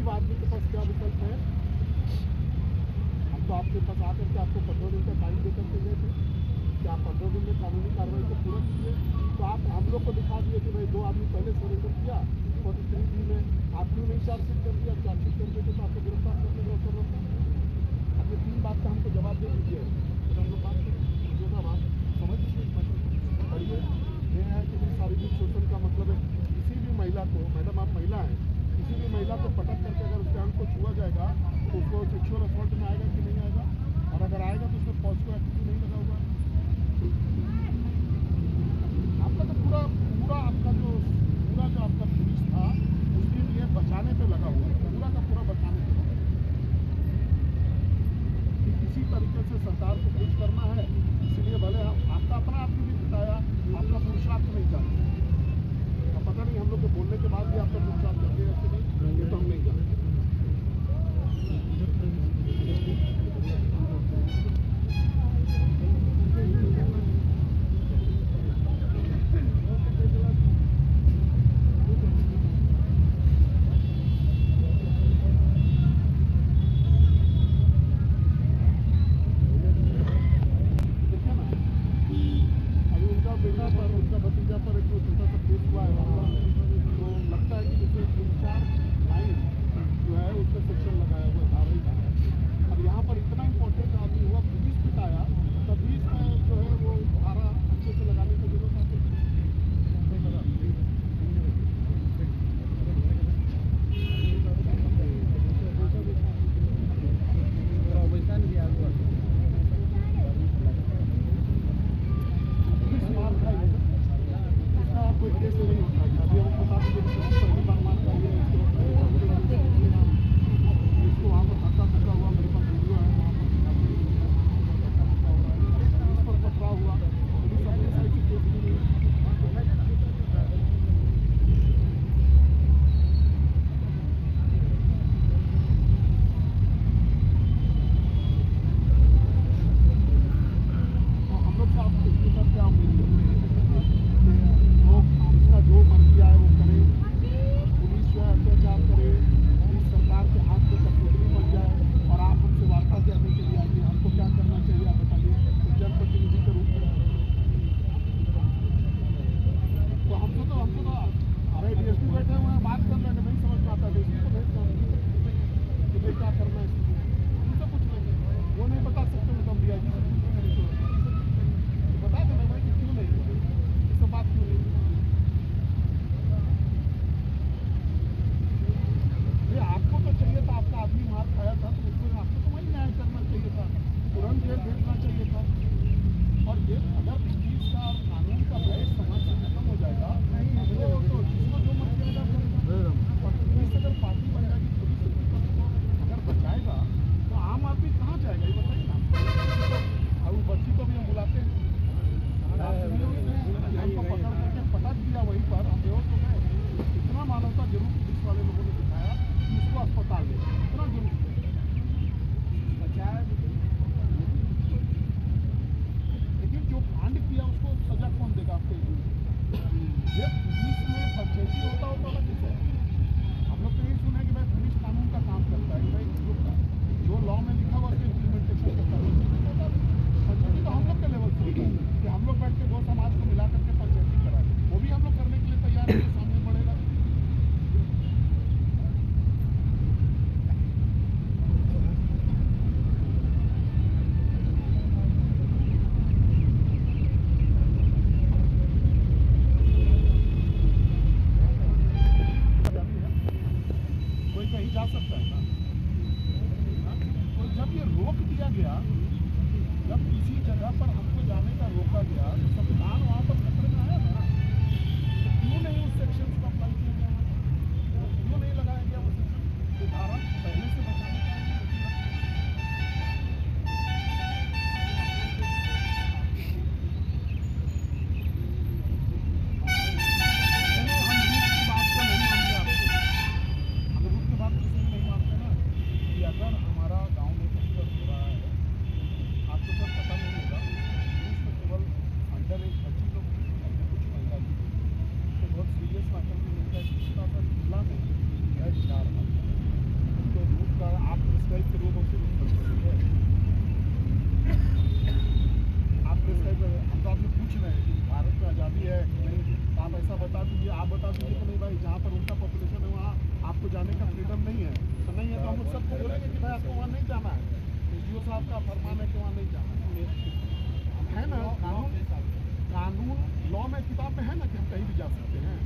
गरीब आदमी के पास क्या विकल्प है? हम तो आपके पास आकर के आपको 15 दिन का टाइम दे करके गए थे कि आप 15 दिन में कानूनी कार्रवाई को पूरा कीजिए। तो आप हम लोग को दिखा दिए कि भाई 2 आदमी पहले सरेंडर किया, 43 डी में आप क्यों नहीं चार्जशीट कर दिया? चार्जशीट कर देते तो आपको गिरफ्तार करने का अवसर रहता। अब ये 3 बात का हमको जवाब दे दीजिए, फिर हम लोग बात करेंगे। बात समझ लीजिए, पढ़िए। ये है कि नहीं, शारीरिक शोषण का मतलब है किसी भी महिला को, मैडम आप महिला हैं, किसी भी महिला को पटक करके अगर उसके अंग को छुआ जाएगा तो उसको सेक्सुअल असॉल्ट में आएगा कि नहीं आएगा? और अगर आएगा तो उसमें पॉस्को एक्ट क्यों नहीं लगा हुआ? आपका तो पूरा आपका जो आपका पुलिस था उसके लिए बचाने पे लगा हुआ है, पूरा का पूरा बचाने पे लगा कि किसी तरीके से सरकार को खुश करना है। इसलिए भले आपका अपना आदमी भी बिताया, आपका पुरुषार्थ नहीं जानते। अब पता नहीं हम लोग के बोलने के बाद भी आपका पुरुषार्थ लगेगा कि नहीं, ये तो हम नहीं जानते। उनका भतीजा पर एक जो छोटा सा केस हुआ है वहाँ, तो लगता है कि जैसे 3-4 लाइन जो है उसका सेक्शन लगाया हुआ था वही था। अब यहाँ पर इतना इम्पोर्टेंट आदमी हुआ, पुलिस पिटाया, तभी इसमें जो है वो धारा अच्छे से लगाने की जरूरत है। कोई केस नहीं होता है, अभी हम बता दीजिए पहली बार मार पाई है इसको वहाँ पर धक्का धक्का हुआ, मेरे पास वीडियो है, वहाँ पर पुलिस पर पथराव हुआ, पुलिस अपने साइड से केस भी नहीं। तो हम लोग से आप इसके साथ क्या उम्मीद करते हैं? जो मर्जी आए वो करे, पुलिस जो है अत्याचार करे, पुलिस सरकार के हाथ में कठपुतली बन जाए और आप हमसे वार्ता करने के लिए आइए। हमको क्या करना चाहिए आप बताइए, जनप्रतिनिधि के रूप में। तो हमको तो अरे डीएसपी बैठे हुए हैं, बात कर रहे हैं, नहीं समझ में आता, डीएसपी को भेज दें कि भाई क्या करना है। उनसे कुछ नहीं, वो नहीं बता सकते, तो हम डीआईजी से पूछेंगे, तो बता देना भाई कि क्यों नहीं, ये सब बात क्यों नहीं। आपको तो चाहिए था, आपका आदमी मार खाया था तो उसको आपको तो वही न्याय करना चाहिए था, तुरंत जेल भेजना चाहिए था। और ये अगर पुलिस का और कानून का भय समाज से खत्म हो जाएगा तो जिसको जो मर्जी आएगा करेगा। और पुलिस अगर पार्टी बन जाएगी, पुलिस अगर बचाएगा तो आम आदमी कहाँ जाएगा ये बताइए ना। और उस बच्ची को भी हम बुलाते हैं, हमको पकड़ करके पटक दिया वहीं पर, हम बेहोश हो गए। इतना मानवता जरूर पुलिस वाले लोगों ने दिखाया कि उसको अस्पताल ले, इतना जरूर बचाया। लेकिन जो कांड किया उसको सजा कौन देगा आपके? ये पुलिस में पंचायती होता तो अलग विषय है। हम लोग तो यही सुने कि भाई पुलिस कानून का काम करता है, कि भाई जो लॉ में लिखा हुआ उसको इम्प्लीमेंटेशन करता है। पंचायती तो हम लोग के लेवल से होता है कि हम लोग बैठ के दो समाज को मिला करके पंचायती कराए, वो भी हम लोग करने के लिए तैयार है, सामने बढ़ेगा। कोई कहीं जा सकता है ना? तो जब ये रोक दिया गया, जब किसी जगह पर हमको जाने का रोका गया तो संविधान वहाँ पर खतरे में आया था। तो क्यों नहीं उस सेक्शन को अप्लाई किया गया? क्यों नहीं लगाया गया वो सेक्शन? ये धारा पहले से बचाने का अगर हमारा गांव में कहीं पर हो रहा है, आपको सर पता नहीं होगा, पुलिस में केवल अंडर एज बच्ची लोग आपको जाने का फ्रीडम नहीं है तो नहीं है, तो हम सबको बोलेंगे कि भाई आपको वहाँ नहीं जाना है। एसडीओ साहब का फरमान है कि वहाँ नहीं जाना है ना। कानून लॉ में किताब में है ना कि हम कहीं भी जा सकते हैं,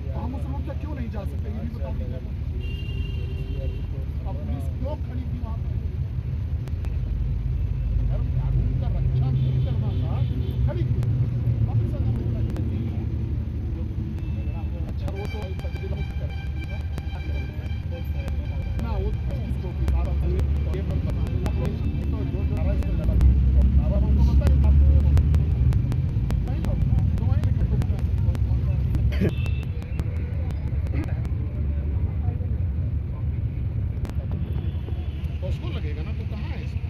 तो हम उस रोड तक क्यों नहीं जा सकते, ये भी बता दीजिए। अब पुलिस क्यों खड़ी थी वहाँ पर? अगर कानून का रक्षा नहीं करना था तो खड़ी थी, अब सजा नहीं लगती। अच्छा वो तो ना वो उसको ये पर तो जो अरेस्ट में लगा अब हमको बताइए नहीं तो वहीं लिखे तो उसको लगेगा ना, तो कहाँ है इसका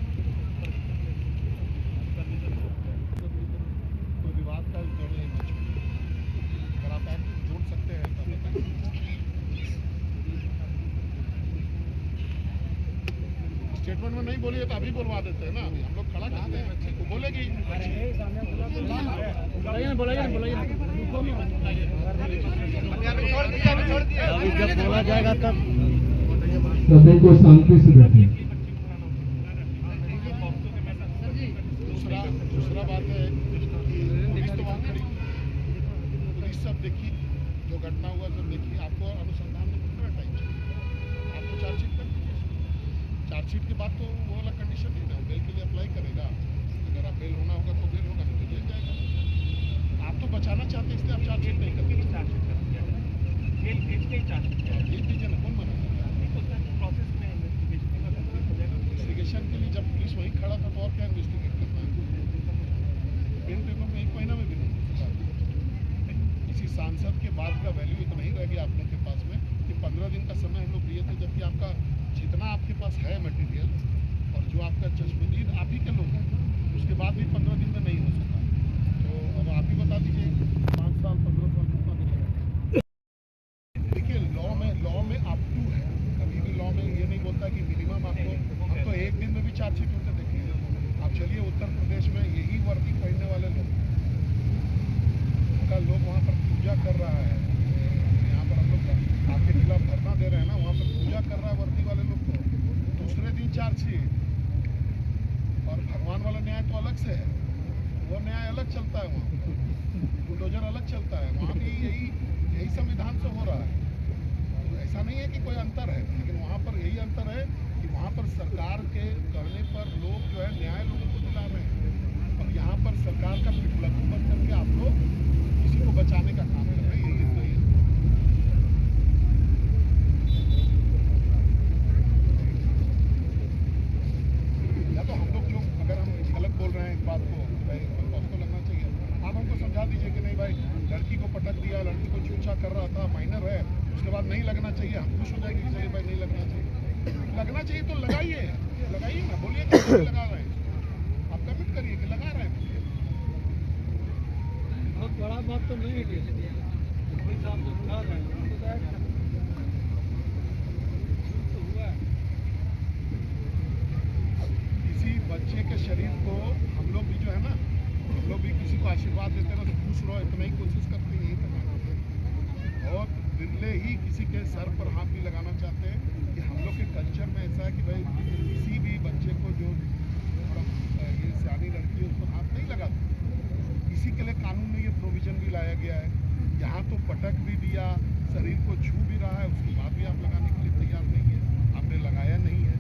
कोई विवाद का जोड़ नहीं मच। अगर आप ऐप जोड़ सकते हैं तो स्टेटमेंट में नहीं बोलिए तो अभी बोलवा देते हैं ना, अभी हम लोग खड़ा करते हैं, वो बोलेगी अभी जब बोला जाएगा तब सभी को शांति से बैठे। दूसरा बात है कि पुलिस तो वहाँ खड़ी, पुलिस सब देखी, जो घटना हुआ सब देखी। आपको अनुसंधान में कितना टाइम चाहिए? आपको चार्जशीट कर दीजिए। चार्जशीट के बाद तो वो वाला कंडीशन नहीं ना, बेल के लिए अप्लाई करेगा। अगर आप बेल होना होगा तो बेल होगा, नहीं तो जेल जाएगा। आप तो बचाना चाहते हैं इसलिए आप चार्जशीट नहीं करते। जेल दीजिए ना, कौन मना कर रहा है? इन्वेस्टिगेशन के लिए जब पुलिस वहीं खड़ा था तो और क्या इन्वेस्टिगेट करना है? पेन पेपर में 1 महीना में भी नहीं हो सकता। किसी सांसद के बात का वैल्यू इतना ही रह गया आप लोग के पास में कि 15 दिन का समय हम लोग लिए थे, जबकि आपका जितना आपके पास है मटेरियल और जो आपका जजमेंट आप ही के लोग हैं, उसके बाद भी 15 दिन में नहीं हो सका। तो अब आप ही बता दीजिए 5 साल 15 साल कितना दिन लगेगा? देखिए लॉ में अप टू है, कभी भी लॉ में ये नहीं बोलता कि मिनिमम आपको, हम तो 1 दिन में भी चार्जशीट होते देखे हैं। आप चलिए उत्तर प्रदेश में यही वर्दी पहनने वाले लोग का लोग वहाँ पर पूजा कर रहा है, यहाँ पर हम लोग आपके खिलाफ धरना दे रहे हैं ना, वहाँ पर पूजा कर रहा है वर्दी वाले लोग को, दूसरे दिन चार्जशीट। और भगवान वाला न्याय तो अलग से है, वो न्याय अलग चलता है, वहाँ बुलडोजर अलग चलता है, वहाँ भी यही संविधान से हो रहा है। तो ऐसा नहीं है कि कोई अंतर है, लेकिन वहाँ पर यही अंतर है कि वहाँ पर सरकार के कहने पर लोग जो है न्याय लोगों को दिला रहे हैं, और यहाँ पर सरकार का पिटुलकू बन करके आप लोग किसी को बचाने का काम कर रहे हैं, यही इतना ही है। या तो हम लोग जो अगर हम गलत बोल रहे हैं एक बात को, भाई उसको लगना चाहिए। आप हमको समझा दीजिए कि नहीं भाई लड़की को पटक दिया, लड़की को छूछा कर रहा था, माइनर है, उसके बाद नहीं लगना चाहिए, हम खुश हो जाएंगे कि चलिए भाई नहीं लगना चाहिए। लगना चाहिए तो लगाइए ना, बोलिए कि नहीं लगा रहे हैं, आप कमिट करिए कि लगा रहे हैं। बहुत बड़ा बात तो नहीं है, किसी बच्चे के शरीर को हम लोग भी जो है ना, हम लोग भी किसी को आशीर्वाद देते हैं ना तो खुश रहो, इतना ही कोशिश करते हैं, यही करना चाहते हैं। बहुत बिरले ही किसी के सर पर हाथ भी लगाना चाहते हैं कि हम लोग के कल्चर में ऐसा है कि भाई किसी भी बच्चे को जो ये सियानी लड़की है उसको हाथ नहीं लगाते। इसी के लिए कानून में ये प्रोविजन भी लाया गया है। यहाँ तो पटक भी दिया, शरीर को छू भी रहा है, उसके बाद भी आप लगाने के लिए तैयार नहीं है, आपने लगाया नहीं है।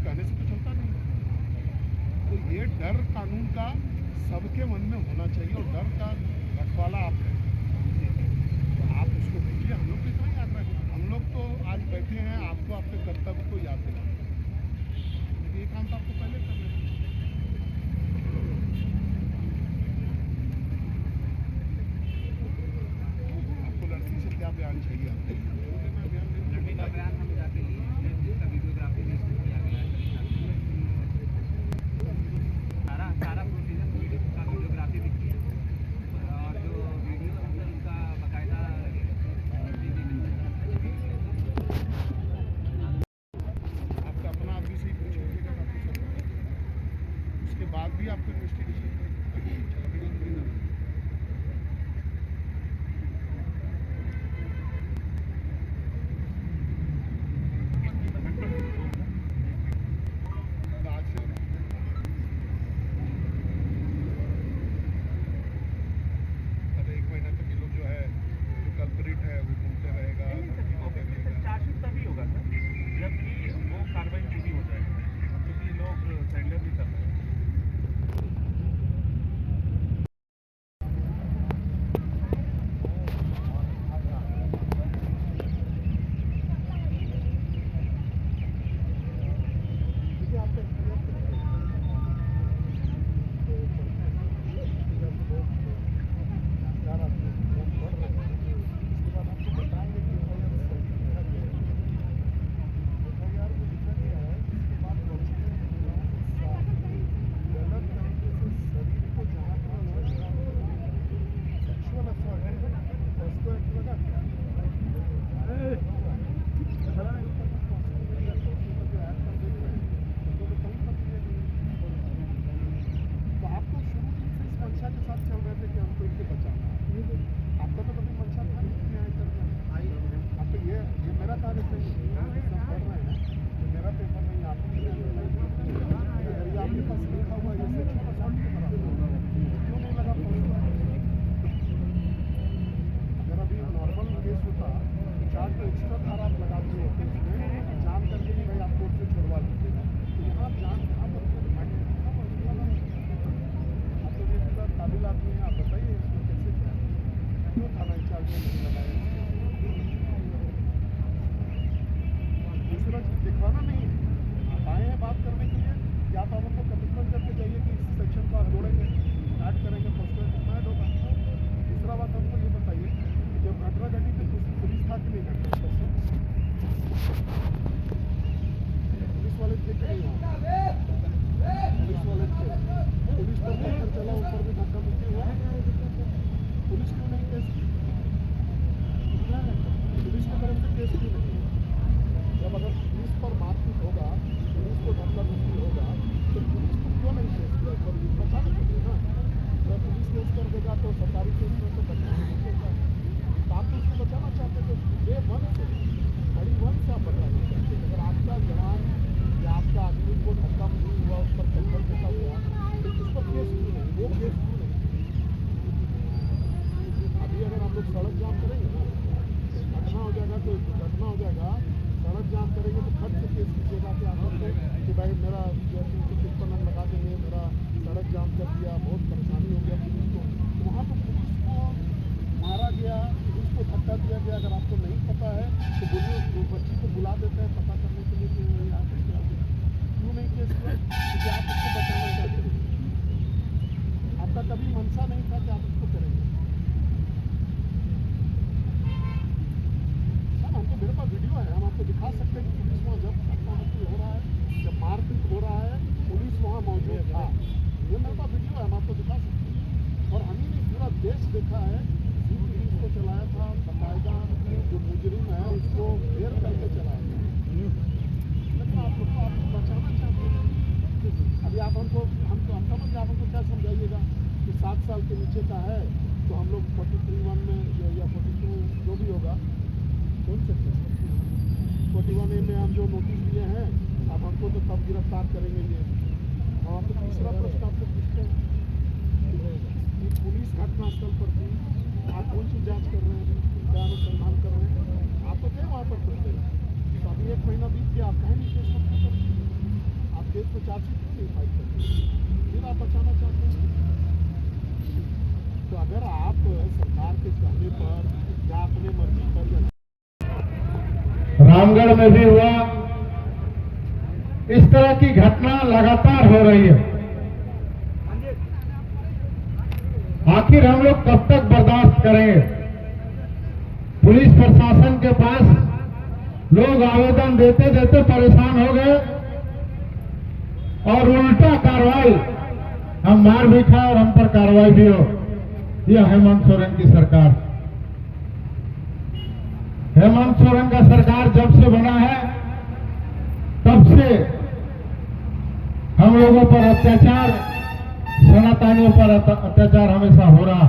कहने से तो चलता नहीं है। तो ये डर कानून का सबके मन में होना चाहिए और डर का रखवाला आप हैं। तो आप उसको देखिए, हम लोग तो इतना याद रखें, हम लोग तो आज बैठे हैं आपको आपके कर्तव्य को याद दिलाने, लेकिन ये काम तो आपको पहले करना है। आपको लड़की से क्या बयान चाहिए? लड़के का बयान हम जाके लिए हैं, जिसका वीडियोग्राफी भी किया गया है, सारा प्रोसीजर वीडियो का वीडियोग्राफी भी किया और जो वीडियो है सर उसका बाकायदा आपका अपना आदमी से ही पूछेगा काफ़ी सब, उसके बाद भी आपको इन्वेस्टिगेशन चार्जशीट तभी होगा सर जबकि वो कार्रवाई पूरी हो जाएगी, क्योंकि लोग सरेंडर भी कर रहे हैं। दिखवाना नहीं, आप आए हैं बात करने के लिए, या तो आप हमको कमिटमेंट करके जाइए कि इस सेक्शन को आप जोड़ेंगे, ऐड करेंगे, फर्स्ट कितना ऐड होगा। दूसरा बात हमको ये बताइए कि जब घटना घटी तो पुलिस था कि नहीं घटना, पुलिस वाले थे कि नहीं वहाँ? पुलिस वाले थे, पुलिस पर पत्थर चला, ऊपर भी धक्का मुक्की हुआ, पुलिस क्यों नहीं केस की? पुलिस की तरफ से केस क्यों नहीं? जब अगर पुलिस पर मारपीट होगा, पुलिस को धक्का मुक्की होगा, तो पुलिस को क्यों नहीं केस किया? बचाने के लिए ना। अगर पुलिस केस कर देगा तो सरकारी केस में तो बचना नहीं चाहिए। तो आप तो उसको बचाना चाहते थे, डे वन से, घड़ी वन से आप बचाना चाहते थे। अगर आपका जवान या आपका आदमी को धक्का मुक्की हुआ, उस पर पत्थर फेंका हुआ, तो उस पर केस क्यों नहीं? वो केस क्यों नहीं? अभी अगर हम लोग सड़क जाम करेंगे ना, घटना हो जाएगा तो घटना हो जाएगा, सड़क जाम करेंगे तो खट से केस कीजिएगा कि आप लोग कि भाई मेरा 353 नंबर लगा देंगे, मेरा सड़क जाम कर दिया, बहुत परेशानी हो गया पुलिस को। तो वहाँ तो पुलिस को मारा गया, पुलिस को धक्का दिया गया। अगर आपको नहीं पता है तो बोलिए, बच्ची को बुला देते हैं पता करने के लिए कि यहाँ पर क्या हुआ, क्यों नहीं केस किया? क्योंकि आप उसको बचाना चाहते हैं। आपका कभी मनसा नहीं था कि आप उसको करेंगे। हमको मेरे पास वीडियो है, हम आपको दिखा सकते हैं कि पुलिस वहाँ जब धक्का मुक्की हो रहा है, जब मारपीट हो रहा है, पुलिस वहाँ मौजूद था। ये मेरे पास वीडियो है, हम आपको दिखा सकते हैं। और हमने ने पूरा देश देखा है, पुलिस को चलाया था, बाकायदा जो मुजरिम है उसको घेर करके चलाया था। लेकिन आप लोग को आपको बचाना चाहते हैं। अभी आप हमको हम समझ आप हमको क्या समझाइएगा कि 7 साल के नीचे का है तो हम लोग 43(1) में या 42 जो भी होगा कौन सकते हैं। 41A में हम जो नोटिस दिए हैं, अब हमको तो तब गिरफ्तार करेंगे ये। और तो तीसरा प्रश्न आपको पूछते हैं कि पुलिस घटनास्थल पर थी, आप कौन सी जांच कर रहे हैं, क्या अनुसंधान कर रहे हैं? आप तो थे वहाँ पर, तो अभी 1 महीना बीत गया, आप कहीं नहीं केस मत खत्म। इस पर चार्जशीट क्यों नहीं फाइल करते? फिर आप बचाना चाहते हैं। तो अगर आप सरकार के कहने पर या अपने मर्जी पर रामगढ़ में भी हुआ, इस तरह की घटना लगातार हो रही है। आखिर हम लोग कब तक बर्दाश्त करेंगे? पुलिस प्रशासन के पास लोग आवेदन देते देते परेशान हो गए और उल्टा कार्रवाई, हम मार भी खाए और हम पर कार्रवाई भी हो। यह हेमंत सोरेन की सरकार। हेमंत सोरेन का सरकार जब से बना है तब से हम लोगों पर अत्याचार, सनातनियों पर अत्याचार हमेशा हो रहा।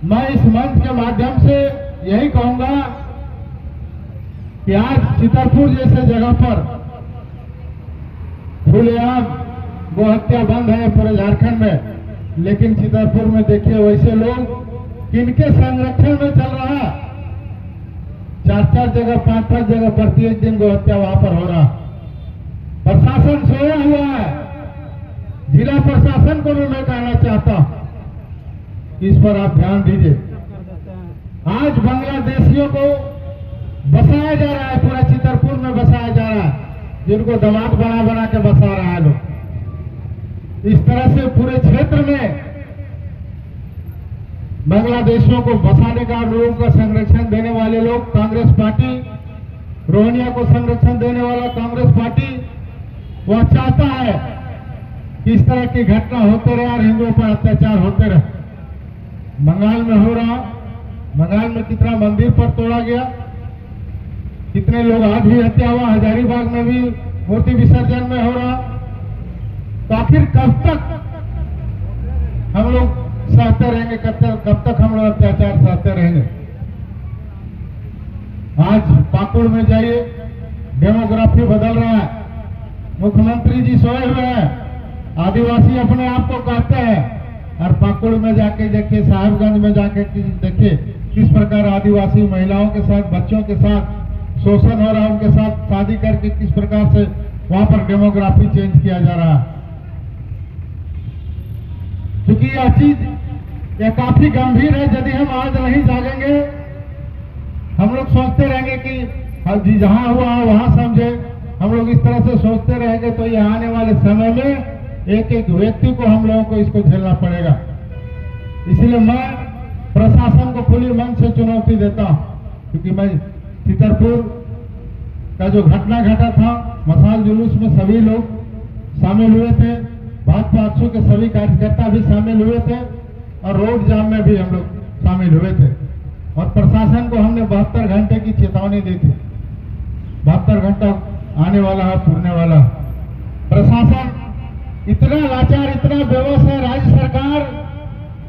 मैं इस मंच के माध्यम से यही कहूंगा कि आज चितरपुर जैसे जगह पर खुलेआम गोहत्या बंद है पूरे झारखंड में, लेकिन चितरपुर में देखिए वैसे लोग किनके संरक्षण में चल रहा, 4-4 जगह 5-5 जगह प्रत्येक दिन गोहत्या वहां पर हो रहा। प्रशासन सोया हुआ है। जिला प्रशासन को भी मैं कहना चाहता हूं, इस पर आप ध्यान दीजिए। आज बांग्लादेशियों को बसाया जा रहा है, पूरा चितरपुर में बसाया जा रहा है, जिनको दामाद बना बना के बसा रहा है लोग। इस तरह से पूरे क्षेत्र में बांग्लादेशियों को बसाने का, लोगों का संरक्षण देने वाले लोग कांग्रेस पार्टी, रोहिंग्या को संरक्षण देने वाला कांग्रेस पार्टी, वह चाहता है कि इस तरह की घटना होते रहे और हिंदुओं पर अत्याचार होते रहे। बंगाल में हो रहा, बंगाल में कितना मंदिर पर तोड़ा गया, कितने लोग आज भी हत्या हुआ, हजारीबाग में भी मूर्ति विसर्जन में हो रहा। तो आखिर कब तक हम लोग सहते रहेंगे? कब तक हम लोग अत्याचार सहते रहेंगे? आज पाकुड़ में जाइए, डेमोग्राफी बदल रहा है। मुख्यमंत्री जी सोए हुए हैं, आदिवासी अपने आप को कहते हैं, और पाकुड़ में जाके देखिए, साहिबगंज में जाके देखिए किस प्रकार आदिवासी महिलाओं के साथ, बच्चों के साथ शोषण हो रहा है, उनके साथ शादी करके किस प्रकार से वहां पर डेमोग्राफी चेंज किया जा रहा है। क्योंकि यह चीज यह काफी गंभीर है। यदि हम आज नहीं जागेंगे, हम लोग सोचते रहेंगे कि जहां हुआ वहां समझे, हम लोग इस तरह से सोचते रहेंगे तो ये आने वाले समय में एक एक व्यक्ति को, हम लोगों को इसको झेलना पड़ेगा। इसलिए मैं प्रशासन को खुली मन से चुनौती देता हूं, क्योंकि मैं चितरपुर का जो घटना घटा था, मशाल जुलूस में सभी लोग शामिल हुए थे, भाजपा पक्षों के सभी कार्यकर्ता भी शामिल हुए थे, और रोड जाम में भी हम लोग शामिल हुए थे। और प्रशासन को हमने 72 घंटे की चेतावनी दी थी। 72 घंटा आने वाला है, पूरने वाला। प्रशासन इतना लाचार, इतना बेबस है राज्य सरकार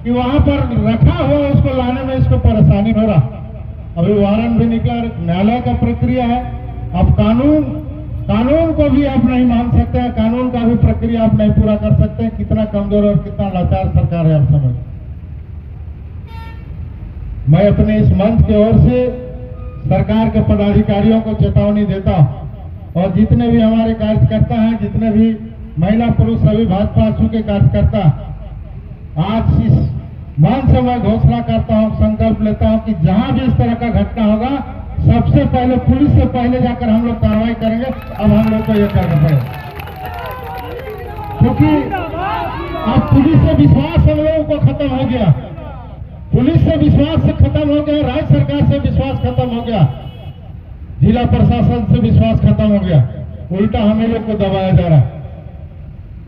कि वहां पर रखा हुआ उसको लाने में इसको परेशानी हो रहा। अभी वारंट भी निकला, न्यायालय का प्रक्रिया है। अब कानून को भी आप नहीं मान सकते हैं, कानून का भी प्रक्रिया आप नहीं पूरा कर सकते हैं। कितना कमजोर और कितना लाचार सरकार है, आप समझ। मैं अपने इस मंच की ओर से सरकार के पदाधिकारियों को चेतावनी देता हूं, और जितने भी हमारे कार्यकर्ता हैं, जितने भी महिला पुरुष सभी भाजपा के कार्यकर्ता, आज इस मंच से मैं घोषणा करता हूं, संकल्प लेता हूं कि जहां भी इस तरह का घटना होगा, सबसे पहले पुलिस से पहले जाकर हम लोग कार्रवाई करेंगे। अब हम लोग को यह करना पड़ेगा, क्योंकि अब पुलिस से विश्वास हम लोगों को खत्म हो गया। पुलिस से विश्वास से खत्म हो गया, राज्य सरकार से विश्वास खत्म हो गया, जिला प्रशासन से विश्वास खत्म हो गया। उल्टा हमें लोग को दबाया जा रहा है।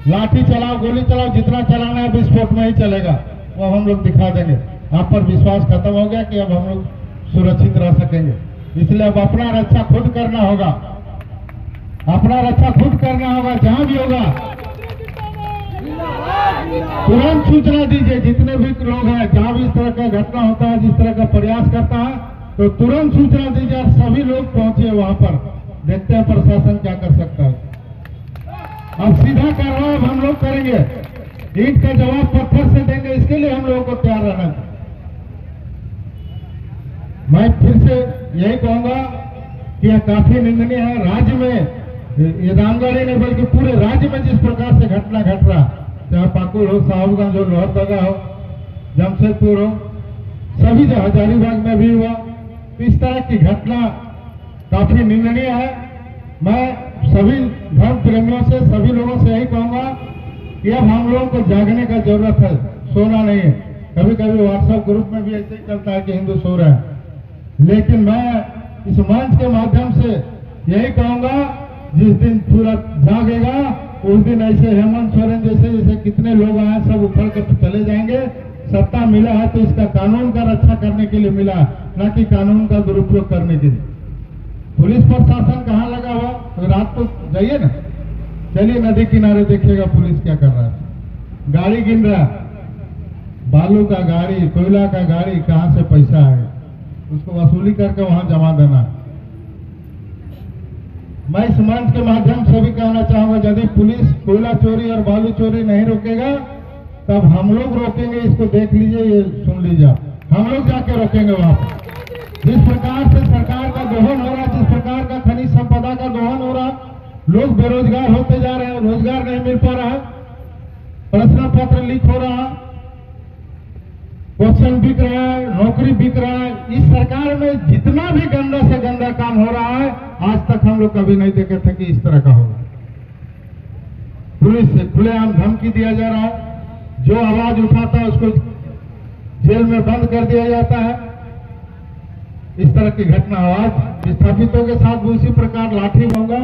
लाठी चलाओ, गोली चलाओ, जितना चलाना है विस्फोट में ही चलेगा, वो हम लोग दिखा देंगे। आप पर विश्वास खत्म हो गया कि अब हम लोग सुरक्षित रह सकेंगे। इसलिए अब अपना रक्षा खुद करना होगा, अपना रक्षा खुद करना होगा। जहां भी होगा तुरंत सूचना दीजिए। जितने भी लोग हैं, जहां भी इस तरह का घटना होता है, जिस तरह का प्रयास करता है, तो तुरंत सूचना दीजिए और सभी लोग पहुंचे वहां पर। देखते हैं प्रशासन क्या कर सकता है। अब सीधा कार्रवाई हम लोग करेंगे, ईंट का जवाब पत्थर से देंगे, इसके लिए हम लोगों को तैयार रहना है। मैं फिर से यही कहूंगा कि यह काफी निंदनीय है। राज्य में ये रामगढ़ ही नहीं बल्कि पूरे राज्य में जिस प्रकार से घटना घट रहा, चाहे पाकुड़ हो, साहबगंज हो, लोहरदगा हो, जमशेदपुर हो, सभी जगह हजारीबाग में भी हुआ, तो इस तरह की घटना काफी निंदनीय है। मैं सभी धर्म प्रेमियों से, सभी लोगों से यही कहूंगा कि अब हम लोगों को जागने का जरूरत है, सोना नहीं है। कभी कभी व्हाट्सएप ग्रुप में भी ऐसे ही चलता है कि हिंदू सो रहे हैं, लेकिन मैं इस मंच के माध्यम से यही कहूंगा, जिस दिन पूरा जागेगा उस दिन ऐसे हेमंत सोरेन जैसे कितने लोग आए सब उखड़ के चले जाएंगे। सत्ता मिला है तो इसका कानून का रक्षा करने के लिए मिला, न कि कानून का दुरुपयोग करने के लिए। पुलिस प्रशासन कहाँ लगा हुआ, तो रात को जाइए ना, चलिए नदी किनारे देखिएगा पुलिस क्या कर रहा है। गाड़ी गिन रहा, बालू का गाड़ी, कोयला का गाड़ी, कहाँ से पैसा है उसको वसूली करके वहां जमा देना। मैं इस मंच के माध्यम से भी कहना चाहूंगा, यदि पुलिस कोयला चोरी और बालू चोरी नहीं रोकेगा तब हम लोग रोकेंगे। इसको देख लीजिए, ये सुन लीजिए, हम लोग जाके रोकेंगे वहां पर। जिस प्रकार से सरकार का दोहन हो रहा, जिस प्रकार का खनिज संपदा का दोहन हो रहा, लोग बेरोजगार होते जा रहे हैं, रोजगार नहीं मिल पा रहा है, प्रश्न पत्र लीक हो रहा, क्वेश्चन बिक रहा है, नौकरी बिक रहा है। इस सरकार में जितना भी गंदा से गंदा काम हो रहा है, आज तक हम लोग कभी नहीं देखे थे कि इस तरह का होगा। पुलिस से खुलेआम धमकी दिया जा रहा है, जो आवाज उठाता है उसको जेल में बंद कर दिया जाता है। इस तरह की घटना आज विस्थापितों के साथ भी उसी प्रकार लाठी होगा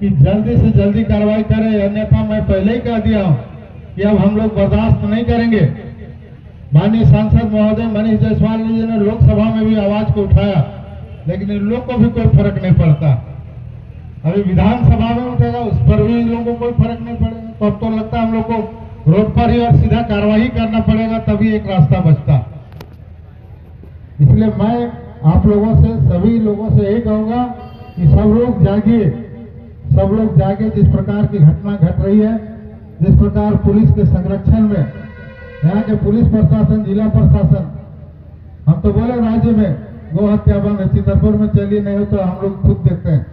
कि जल्दी से जल्दी कार्रवाई करें, अन्यथा मैं पहले ही कह दिया हूं कि अब हम लोग बर्दाश्त नहीं करेंगे। माननीय सांसद महोदय मनीष जायसवाल जी ने लोकसभा में भी आवाज को उठाया, लेकिन इन लोग को भी कोई फर्क नहीं पड़ता। अभी विधानसभा में उठेगा, उस पर भी इन लोगों को कोई फर्क नहीं पड़ेगा। तो अब तो लगता है हम लोग को रोड पर ही और सीधा कार्रवाई करना पड़ेगा, तभी एक रास्ता बचता। इसलिए मैं आप लोगों से, सभी लोगों से यही कहूंगा कि सब लोग जागिए, सब लोग जागे। जिस प्रकार की घटना घट रही है, जिस प्रकार पुलिस के संरक्षण में यहाँ के पुलिस प्रशासन, जिला प्रशासन, हम तो बोले राज्य में गौ हत्या बंद है, चितरपुर में चलिए, नहीं हो तो हम लोग खुद देखते हैं,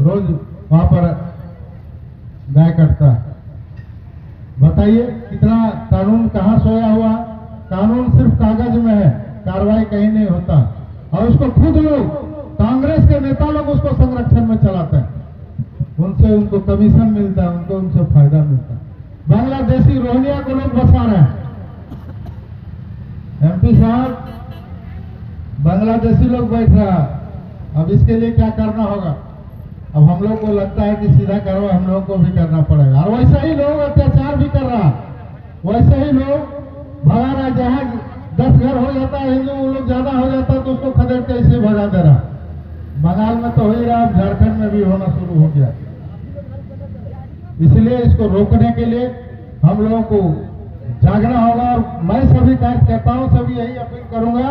रोज वहां पर गाय कटता है। बताइए कितना कानून कहाँ सोया हुआ। कानून सिर्फ कागज में है, कार्रवाई कहीं नहीं होता, और उसको खुद लोग, कांग्रेस के नेता लोग उसको संरक्षण में चलाते हैं, उनसे उनको कमीशन मिलता है, उनको उनसे फायदा मिलता है। बांग्लादेशी रोहिंग्या को लोग बसा रहे हैं। एमपी साहब, बांग्लादेशी लोग बैठ रहा है, अब इसके लिए क्या करना होगा। अब हम लोग को लगता है कि सीधा कार्रवाई हम लोगों को भी करना पड़ेगा, और वैसे ही लोग अत्याचार भी कर रहा, वैसे ही लोग भगा रहा। जहां 10 घर हो जाता है हिंदू, वो लोग ज्यादा हो जाता है तो उसको खदेड़ के ऐसे भगा दे रहा। बंगाल में तो हो ही रहा, झारखंड में भी होना शुरू हो गया। इसलिए इसको रोकने के लिए हम लोगों को जागना होगा। और मैं सभी कार्यकर्ताओं से भी यही अपील करूंगा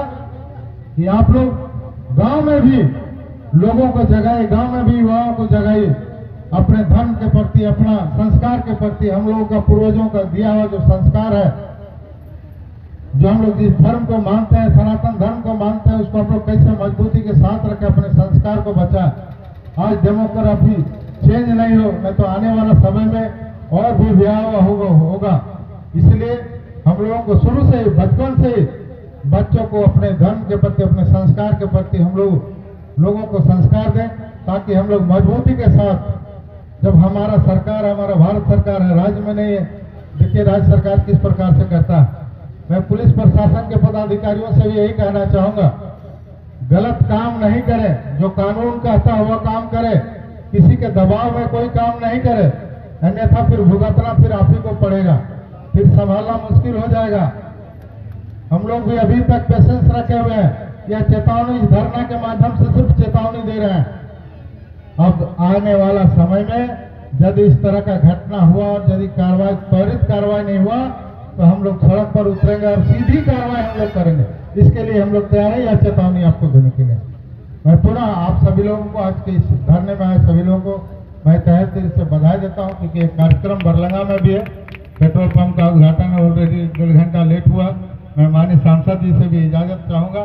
कि आप लोग गांव में भी लोगों को जगाइए, गांव में भी युवाओं को जगाइए अपने धर्म के प्रति, अपना संस्कार के प्रति। हम लोगों का पूर्वजों का दिया हुआ जो संस्कार है, जो हम लोग जिस धर्म को मानते हैं, सनातन धर्म को मानते हैं, उसको हम लोग कैसे मजबूती के साथ रखें, अपने संस्कार को बचाएं। आज डेमोक्रेसी चेंज नहीं हो, नहीं तो आने वाला समय में और भी भयावह होगा। इसलिए हम लोगों को शुरू से, बचपन से बच्चों को अपने धर्म के प्रति, अपने संस्कार के प्रति हम लोगों को संस्कार दें, ताकि हम लोग मजबूती के साथ, जब हमारा सरकार, हमारा भारत सरकार है, राज्य में नहीं है। देखिए राज्य सरकार किस प्रकार से करता है। मैं पुलिस प्रशासन के पदाधिकारियों से भी यही कहना चाहूंगा, गलत काम नहीं करें, जो कानून कहता है वह काम करें, किसी के दबाव में कोई काम नहीं करे, अन्यथा फिर भुगतना फिर आप ही को पड़ेगा, फिर संभालना मुश्किल हो जाएगा। हम लोग भी अभी तक पेशेंस रखे हुए हैं, या चेतावनी, इस धरना के माध्यम से सिर्फ चेतावनी दे रहे हैं। अब आने वाला समय में यदि इस तरह का घटना हुआ और यदि कार्रवाई, त्वरित कार्रवाई नहीं हुआ, तो हम लोग सड़क पर उतरेंगे और सीधी कार्रवाई हम लोग करेंगे। इसके लिए हम लोग तैयार हैं, यह चेतावनी आपको देने के लिए। मैं पुनः आप सभी लोगों को, आज के इस धरने में आए सभी लोगों को मैं तहे दिल से बधाई देता हूं, क्योंकि एक कार्यक्रम बरलंगा में भी है। पेट्रोल पंप का उद्घाटन ऑलरेडी 1.5 घंटा लेट हुआ। मैं माननीय सांसद जी से भी इजाजत चाहूंगा